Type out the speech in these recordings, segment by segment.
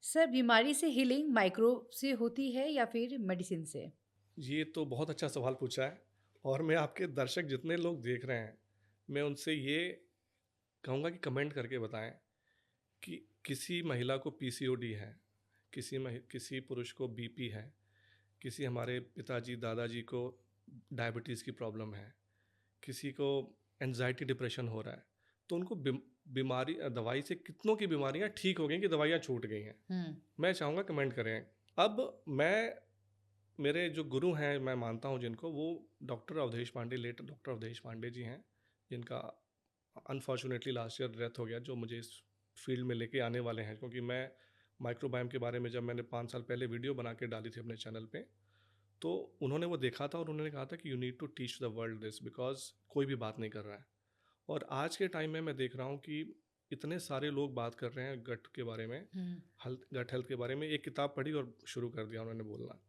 Sir, बीमारी से healing microbe से होती है या फिर मेडिसिन से? ये तो बहुत अच्छा सवाल पूछा है और मैं आपके दर्शक जितने लोग देख रहे हैं, मैं उनसे ये कहूँगा कि कमेंट करके बताएँ कि किसी महिला को पीसीओडी है, किसी पुरुष को बीपी है, किसी हमारे पिताजी, दादाजी को डायबिटीज़ की प्रॉब्लम है, किसी को एंग्ज़ायटी डिप्रेशन हो रहा है, तो उनको बीमारी दवाई से कितनों की बीमारियाँ ठीक हो गई कि दवाइयाँ छूट गई हैं। हुँ। मैं चाहूँगा कमेंट करें। अब मैं मेरे जो गुरु हैं मैं मानता हूँ जिनको, वो doctor Awadhesh Pandey, late doctor Awadhesh Pandey ji हैं, जिनका अनफॉर्चुनेटली लास्ट ईयर डेथ हो गया, जो मुझे इस फील्ड में लेके आने वाले हैं। क्योंकि मैं माइक्रोबायोम के बारे में जब मैंने 5 साल पहले वीडियो बना के डाली थी अपने चैनल पे, तो उन्होंने वो देखा था और उन्होंने कहा था कि you need to teach the world this, because कोई भी बात नहीं कर रहा है। और आज के टाइम में मैं देख रहा हूँ कि इतने सारे लोग बात कर रहे हैं गट के बारे में, हुँ। गट हेल्थ के बारे में। एक किताब पढ़ी और शुरू कर दिया उन्होंने बोलना।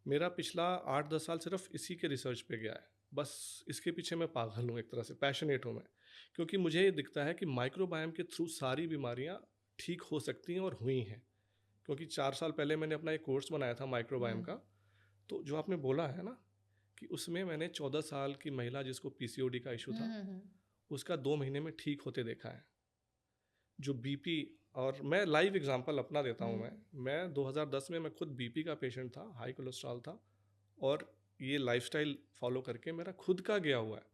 मेरा पिछला 8-10 साल सिर्फ इसी के रिसर्च पे गया है। बस इसके पीछे मैं पागल हूँ, एक तरह से पैशनेट हूँ मैं। क्योंकि मुझे ये दिखता है कि माइक्रोबायोम के थ्रू सारी बीमारियाँ ठीक हो सकती हैं और हुई हैं। क्योंकि 4 साल पहले मैंने अपना एक कोर्स बनाया था माइक्रोबायोम हुँ। का। तो जो आपने बोला है ना कि उसमें मैंने 14 साल की महिला जिसको पीसीओडी का इशू हुँ, था, हुँ, हुँ। उसका 2 महीने में ठीक होते देखा है। जो बीपी, और मैं लाइव एग्जांपल अपना देता हूँ। हुँ। मैं 2010 में मैं खुद बीपी का पेशेंट था, हाई कोलेस्ट्रॉल था, और ये लाइफस्टाइल फॉलो करके मेरा खुद का गया हुआ है।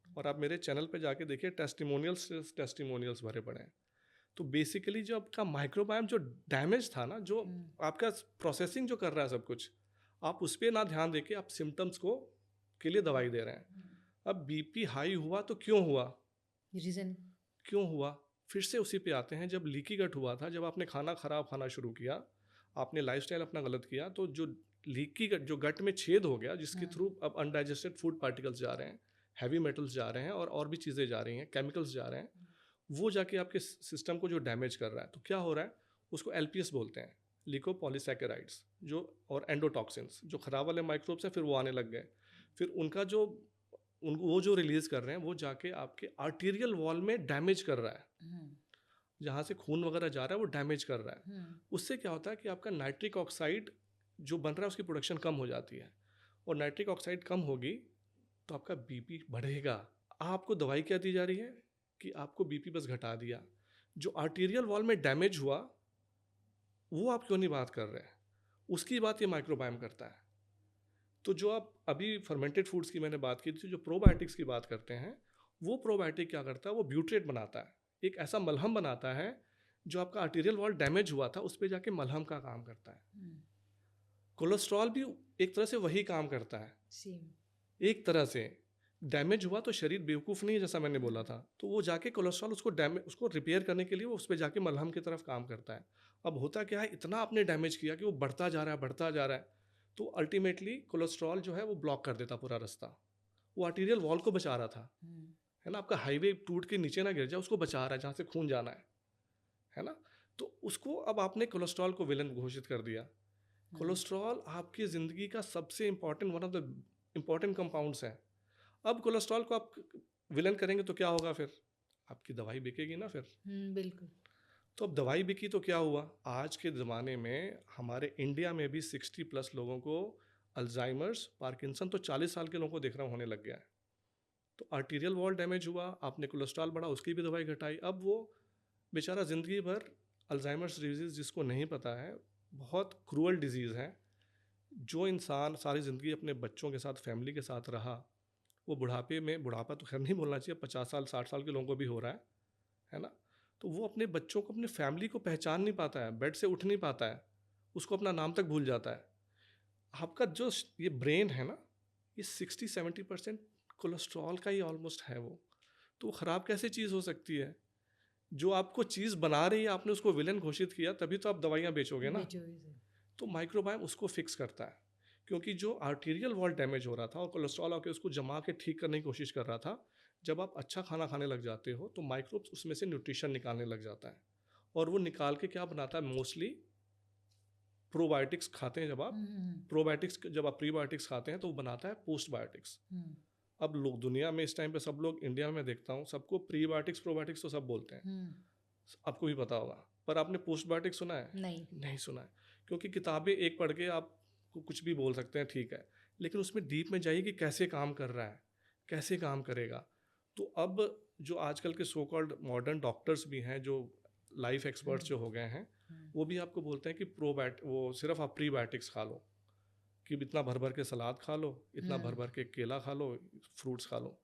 और आप मेरे चैनल पे जाके देखिए, टेस्टिमोनियल्स टेस्टिमोनियल्स भरे पड़े हैं। तो बेसिकली जो आपका माइक्रोबायोम जो डैमेज था ना, जो हुँ। आपका प्रोसेसिंग जो कर रहा है सब कुछ, आप उस पर ना ध्यान देके आप सिम्टम्स को के लिए दवाई दे रहे हैं। अब बीपी हाई हुआ तो क्यों हुआ? रीज़न? क्यों हुआ? फिर से उसी पे आते हैं। जब लीकी गट हुआ था, जब आपने खाना खराब खाना शुरू किया, आपने लाइफस्टाइल अपना गलत किया, तो जो लीकी गट, जो गट में छेद हो गया, जिसके हुँ। थ्रू अब अनडाइजेस्टेड फूड पार्टिकल्स जा रहे हैं, हैवी मेटल्स जा रहे हैं, और भी चीज़ें जा रही हैं, केमिकल्स जा रहे हैं, वो जाके आपके सिस्टम को जो डैमेज कर रहा है। तो क्या हो रहा है? उसको एलपीएस बोलते हैं, लिकोपॉलीसैकेराइड्स, जो और एंडोटॉक्सिन्स, जो खराब वाले माइक्रोब्स हैं, फिर वो आने लग गए। फिर उनका जो उनको वो जो रिलीज कर रहे हैं, वो जाके आपके आर्टीरियल वॉल में डैमेज कर रहा है। हुँ। जहाँ से खून वगैरह जा रहा है वो डैमेज कर रहा है। हुँ। उससे क्या होता है कि आपका नाइट्रिक ऑक्साइड जो बन रहा है उसकी प्रोडक्शन कम हो जाती है, और नाइट्रिक ऑक्साइड कम होगी तो आपका बीपी बढ़ेगा। आपको दवाई क्या दी जा रही है कि आपको बीपी बस घटा दिया। जो आर्टीरियल वॉल में डैमेज हुआ, वो आप क्यों नहीं बात कर रहे हैं? उसकी बात ये माइक्रोबायोम करता है। तो जो आप अभी फर्मेंटेड फूड्स की मैंने बात की थी, जो प्रोबायोटिक्स की बात करते हैं, वो प्रोबायोटिक क्या करता है? वो ब्यूट्रेट बनाता है, एक ऐसा मलहम बनाता है जो आपका आर्टीरियल वॉल डैमेज हुआ था उस पर जाके मलहम का काम करता है। हुँ। कोलेस्ट्रॉल भी एक तरह से वही काम करता है। सेम। एक तरह से डैमेज हुआ तो शरीर बेवकूफ़ नहीं है, जैसा मैंने बोला हुँ। था, तो वो जाके कोलेस्ट्रॉल उसको डैमेज, उसको रिपेयर करने के लिए वो उस पर जाके मलहम की तरफ काम करता है। अब होता क्या है, इतना आपने डैमेज किया कि वो बढ़ता जा रहा है, बढ़ता जा रहा है। तो अल्टीमेटली कोलेस्ट्रॉल जो है वो ब्लॉक कर देता पूरा रास्ता। वो आर्टीरियल वॉल को बचा रहा था, हुँ। है ना? आपका हाईवे टूट के नीचे ना गिर जाए, उसको बचा रहा है जहाँ से खून जाना है ना? तो उसको अब आपने कोलेस्ट्रॉल को विलन घोषित कर दिया। हुँ। कोलेस्ट्रॉल आपकी ज़िंदगी का सबसे important, one of the important compounds है। अब कोलेस्ट्रॉल को आप विलन करेंगे तो क्या होगा फिर? आपकी दवाई बिकेगी ना फिर। हुँ, बिल्कुल। तो अब दवाई बिकी तो क्या हुआ? आज के ज़माने में हमारे इंडिया में भी 60+ लोगों को अल्जाइमर्स, पार्किंसन, तो 40 साल के लोगों को देख रहा हूँ होने लग गया है। तो आर्टीरियल वॉल डैमेज हुआ, आपने कोलेस्ट्रॉल बढ़ा, उसकी भी दवाई घटाई। अब वो बेचारा ज़िंदगी भर अल्जाइमर्स डिजीज़, जिसको नहीं पता है, बहुत क्रूअल डिजीज़ है। जो इंसान सारी ज़िंदगी अपने बच्चों के साथ, फैमिली के साथ रहा, वो बुढ़ापे में, बुढ़ापा तो खैर नहीं बोलना चाहिए, 50 साल 60 साल के लोगों को भी हो रहा है ना? तो वो अपने बच्चों को, अपनी फैमिली को पहचान नहीं पाता है, बेड से उठ नहीं पाता है, उसको अपना नाम तक भूल जाता है। आपका जो ये ब्रेन है ना, ये 60-70% कोलेस्ट्रॉल का ही ऑलमोस्ट है वो। तो वो ख़राब कैसे चीज़ हो सकती है? जो आपको चीज़ बना रही है, आपने उसको विलेन घोषित किया, तभी तो आप दवाइयाँ बेचोगे ना। बेचोगे। तो माइक्रोबायोम उसको फिक्स करता है। क्योंकि जो आर्टीरियल वॉल डैमेज हो रहा था और कोलेस्ट्रॉल आके उसको जमा के ठीक करने की कोशिश कर रहा था, जब आप अच्छा खाना खाने लग जाते हो तो माइक्रोब्स उसमें से न्यूट्रिशन निकालने लग जाता है, और वो निकाल के क्या बनाता है? मोस्टली प्रोबायोटिक्स खाते हैं जब आप, हुँ, हुँ, हुँ। प्रोबायोटिक्स जब आप प्रीबायोटिक्स खाते हैं तो वो बनाता है पोस्टबायोटिक्स। हुँ। अब लोग दुनिया में इस टाइम पे, सब लोग, इंडिया में देखता हूँ, सबको प्रीबायोटिक्स प्रोबायोटिक्स तो सब बोलते हैं, हुँ। आपको भी पता होगा। पर आपने पोस्टबायोटिक सुना है? नहीं। नहीं सुना है, क्योंकि किताबें एक पढ़ के आप कुछ भी बोल सकते हैं, ठीक है, लेकिन उसमें डीप में जाइए कि कैसे काम कर रहा है, कैसे काम करेगा। तो अब जो आजकल के सो कॉल्ड मॉडर्न डॉक्टर्स भी हैं, जो लाइफ एक्सपर्ट्स जो हो गए हैं, वो भी आपको बोलते हैं कि वो सिर्फ आप प्रीबायोटिक्स खा लो, कि इतना भर भर के सलाद खा लो, इतना भर भर के केला खा लो, फ्रूट्स खा लो।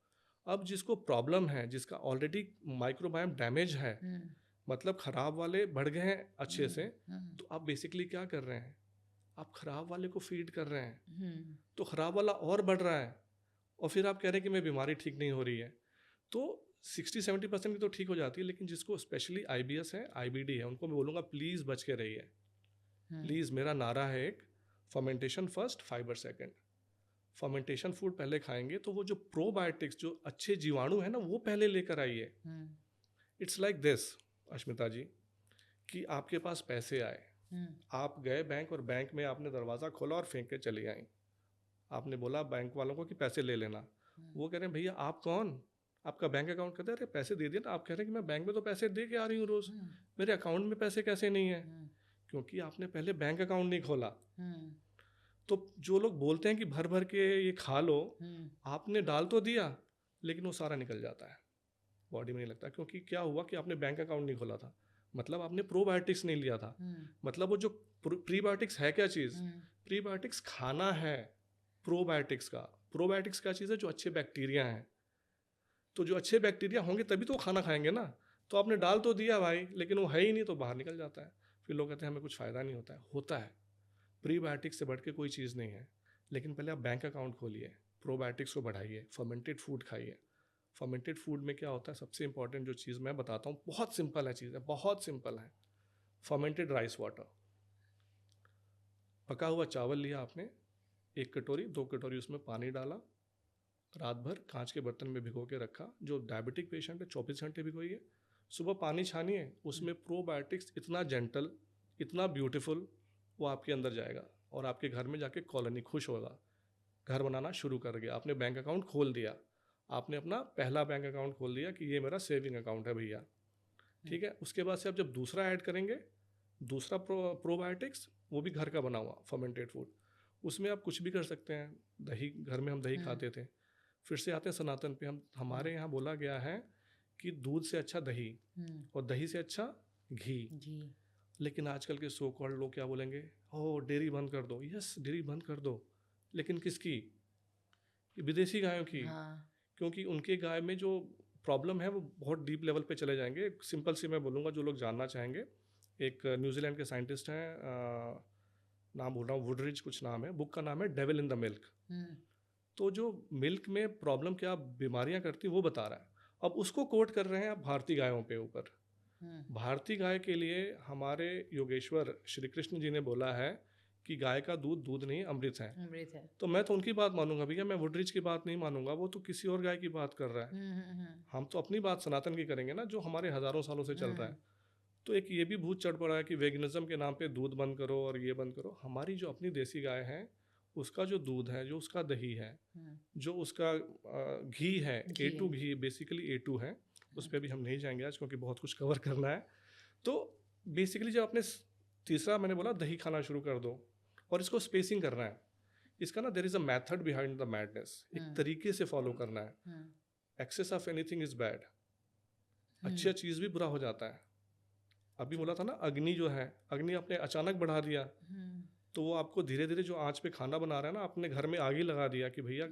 अब जिसको प्रॉब्लम है, जिसका ऑलरेडी माइक्रोबायोम डैमेज है, मतलब खराब वाले बढ़ गए हैं अच्छे से, तो आप बेसिकली क्या कर रहे हैं, आप खराब वाले को फीड कर रहे हैं, तो खराब वाला और बढ़ रहा है, और फिर आप कह रहे हैं कि मेरी बीमारी ठीक नहीं हो रही है। तो 60-70% की तो ठीक हो जाती है, लेकिन जिसको स्पेशली IBS है, IBD है, उनको मैं बोलूँगा प्लीज़ बच के रहिए। प्लीज़, मेरा नारा है एक, fermentation first, fibre second. Fermentation food पहले खाएंगे तो वो जो प्रोबायोटिक्स, जो अच्छे जीवाणु है ना, वो पहले लेकर आइए। इट्स लाइक दिस अश्मिता जी, कि आपके पास पैसे आए, आप गए बैंक, और बैंक में आपने दरवाज़ा खोला और फेंक के चली आई। आपने बोला बैंक वालों को कि पैसे ले लेना, वो कह रहे हैं भैया आप कौन, आपका बैंक अकाउंट, कहते हैं अरे पैसे दे दिए ना। आप कह रहे हैं कि मैं बैंक में तो पैसे दे के आ रही हूँ रोज़, मेरे अकाउंट में पैसे कैसे नहीं है? क्योंकि आपने पहले बैंक अकाउंट नहीं खोला। तो जो लोग बोलते हैं कि भर भर के ये खा लो, आपने डाल तो दिया, लेकिन वो सारा निकल जाता है, बॉडी में नहीं लगता। क्योंकि क्या हुआ कि आपने बैंक अकाउंट नहीं खोला था, मतलब आपने प्रोबायोटिक्स नहीं लिया था। मतलब वो जो प्रीबायोटिक्स है क्या चीज़, प्रीबायोटिक्स खाना है प्रोबायोटिक्स क्या चीज़ है, जो अच्छे बैक्टीरिया हैं। तो जो अच्छे बैक्टीरिया होंगे तभी तो खाना खाएंगे ना। तो आपने डाल तो दिया भाई, लेकिन वो है ही नहीं, तो बाहर निकल जाता है। फिर लोग कहते हैं हमें कुछ फ़ायदा नहीं होता है। प्रीबायोटिक्स से बढ़ के कोई चीज़ नहीं है, लेकिन पहले आप बैंक अकाउंट खोलिए, प्रोबायोटिक्स को बढ़ाइए, फर्मेंटेड फूड खाइए। फर्मेंटेड फूड में क्या होता है, सबसे इंपॉर्टेंट जो चीज़ मैं बताता हूँ, बहुत सिंपल है चीज़ है, बहुत सिंपल है। फर्मेंटेड राइस वाटर, पका हुआ चावल लिया आपने, 1 कटोरी 2 कटोरी उसमें पानी डाला, रात भर कांच के बर्तन में भिगो के रखा। जो डायबिटिक पेशेंट है 24 घंटे भिगोइए, सुबह पानी छानिए, उसमें प्रोबायोटिक्स इतना जेंटल, इतना ब्यूटीफुल, वो आपके अंदर जाएगा, और आपके घर में जाके कॉलोनी खुश होगा। घर बनाना शुरू कर गया, आपने बैंक अकाउंट खोल दिया, आपने अपना पहला बैंक अकाउंट खोल दिया कि ये मेरा सेविंग अकाउंट है भैया, ठीक है। उसके बाद से आप जब दूसरा ऐड करेंगे, दूसरा प्रोबायोटिक्स, वो भी घर का बना हुआ फर्मेंटेड फूड, उसमें आप कुछ भी कर सकते हैं। दही, घर में हम दही खाते थे। फिर से आते हैं सनातन पे, हमारे यहाँ बोला गया है कि दूध से अच्छा दही, और दही से अच्छा घी। लेकिन आजकल के सो कॉल्ड लोग क्या बोलेंगे, ओह डेयरी बंद कर दो। यस, डेयरी बंद कर दो, लेकिन किसकी, विदेशी गायों की। क्योंकि उनके गाय में जो प्रॉब्लम है वो बहुत डीप लेवल पे चले जाएंगे। सिंपल सी मैं बोलूँगा, जो लोग जानना चाहेंगे, एक न्यूजीलैंड के साइंटिस्ट हैं, नाम बोल रहा हूँ, वुडरिज कुछ नाम है, बुक का नाम है डेविल इन द मिल्क। तो जो मिल्क में प्रॉब्लम क्या बीमारियां करती वो बता रहा है। अब उसको कोट कर रहे हैं आप भारतीय गायों पे ऊपर। भारतीय गाय के लिए हमारे योगेश्वर श्री कृष्ण जी ने बोला है कि गाय का दूध दूध नहीं अमृत है। तो मैं तो उनकी बात मानूंगा भैया, मैं वुडरिज की बात नहीं मानूंगा, वो तो किसी और गाय की बात कर रहा है। हम तो अपनी बात सनातन की करेंगे ना, जो हमारे हजारों सालों से चल रहा है। तो एक ये भी भूत चढ़ पड़ा है कि वेगनिज्म के नाम पे दूध बंद करो और ये बंद करो। हमारी जो अपनी देसी गाय है, उसका जो दूध है, जो उसका दही है, जो उसका घी है, A2 घी, बेसिकली A2 है, उस पर भी हम नहीं जाएंगे आज, क्योंकि बहुत कुछ कवर करना है। तो बेसिकली जब आपने तीसरा, मैंने बोला दही खाना शुरू कर दो, और इसको स्पेसिंग करना है। इसका ना there is a method behind the madness, एक तरीके से फॉलो करना है। Excess of anything is bad, अच्छी चीज़ भी बुरा हो जाता है। अभी बोला था ना, अग्नि जो है, अग्नि आपने अचानक बढ़ा दिया, तो वो आपको धीरे धीरे, जो आँच पे खाना बना रहा है ना, अपने घर में आग ही लगा दिया कि भैया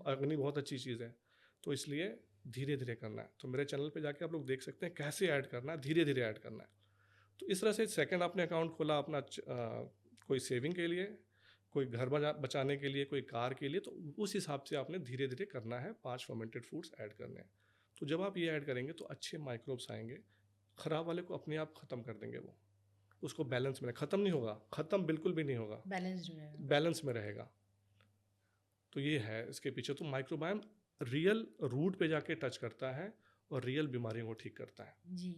अग्नि बहुत अच्छी चीज़ है। तो इसलिए धीरे धीरे करना है। तो मेरे चैनल पे जाके आप लोग देख सकते हैं कैसे ऐड करना है, धीरे धीरे ऐड करना है। तो इस तरह से सेकंड आपने अकाउंट खोला अपना, कोई सेविंग के लिए, कोई घर बचाने के लिए, कोई कार के लिए, तो उस हिसाब से आपने धीरे धीरे करना है। 5 फर्मेंटेड फूड्स ऐड करने हैं। तो जब आप ये ऐड करेंगे तो अच्छे माइक्रोब्स आएंगे, खराब वाले को अपने आप ख़त्म कर देंगे। वो उसको बैलेंस में, ख़त्म नहीं होगा, ख़त्म बिल्कुल भी नहीं होगा, बैलेंस में रहेगा। तो ये है इसके पीछे। तो माइक्रोबायोम रियल रूट पे जाके टच करता है और रियल बीमारियों को ठीक करता है। जी।